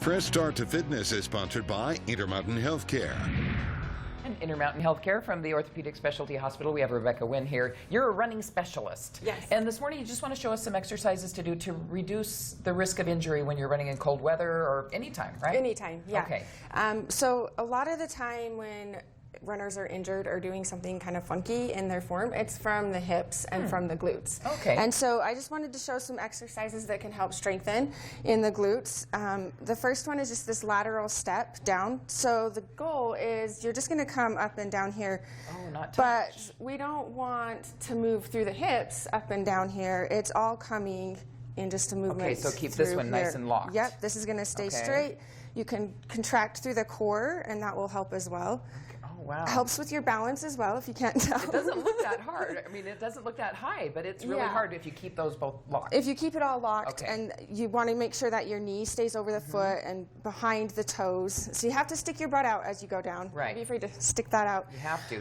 Fresh Start to Fitness is sponsored by Intermountain Healthcare. And Intermountain Healthcare from the Orthopedic Specialty Hospital. We have Rebecca Winn here. You're a running specialist. Yes. And this morning you just want to show us some exercises to do to reduce the risk of injury when you're running in cold weather or anytime, right? Anytime, yeah. Okay. So a lot of the time when runners are injured or doing something kind of funky in their form, it's from the hips and from the glutes. Okay. And so I just wanted to show some exercises that can help strengthen in the glutes. The first one is just this lateral step down. So the goal is you're just going to come up and down here. Oh, not touch. But we don't want to move through the hips up and down here. It's all coming in just a movement. Okay, so keep this one nice and locked. Yep, this is going to stay straight. You can contract through the core, and that will help as well. Oh, wow. Helps with your balance as well, if you can't tell. It doesn't look that hard. I mean, it doesn't look that high, but it's really hard if you keep those both locked. If you keep it all locked, and you want to make sure that your knee stays over the foot and behind the toes. So you have to stick your butt out as you go down. Right. Don't be afraid to stick that out. You have to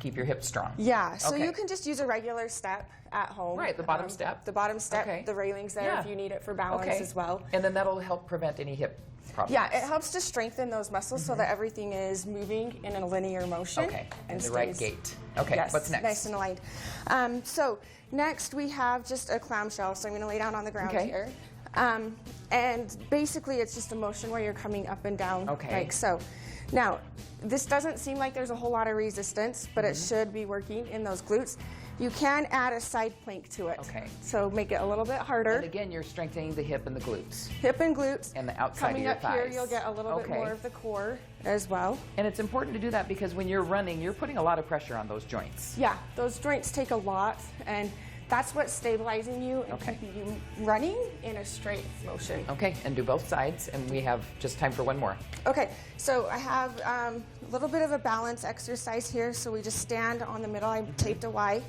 keep your hips strong. Yeah, so you can just use a regular step at home. Right, the bottom step. The bottom step, the railings there if you need it for balance as well. And then that'll help prevent any hip problems. Yeah, it helps to strengthen those muscles so that everything is moving in a linear motion. Okay, and the right gait. Okay, yes, what's next? Nice and aligned. So next we have just a clamshell. So I'm going to lay down on the ground here. And basically it's just a motion where you're coming up and down like so. Now, this doesn't seem like there's a whole lot of resistance, but it should be working in those glutes. You can add a side plank to it. Okay. So make it a little bit harder. And again, you're strengthening the hip and the glutes. Hip and glutes. And the outside Coming of your up thighs. here, you'll get a little bit more of the core as well. And it's important to do that because when you're running, you're putting a lot of pressure on those joints. Yeah, those joints take a lot, and that's what's stabilizing you and keeping you running in a straight motion. Okay, and do both sides, and we have just time for one more. Okay, so I have a little bit of a balance exercise here. So we just stand on the middle. I taped a Y,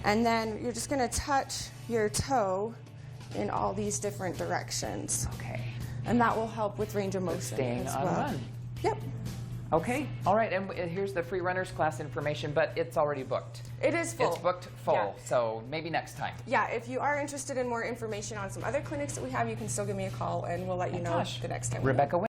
and then you're just going to touch your toe in all these different directions. Okay. And that will help with range of motion Staying as on well. run. Yep. Okay, all right, and here's the free runners class information, but it's already booked. It is full. It's booked full, so maybe next time. Yeah, if you are interested in more information on some other clinics that we have, you can still give me a call and we'll let you know the next time. Rebecca Winn.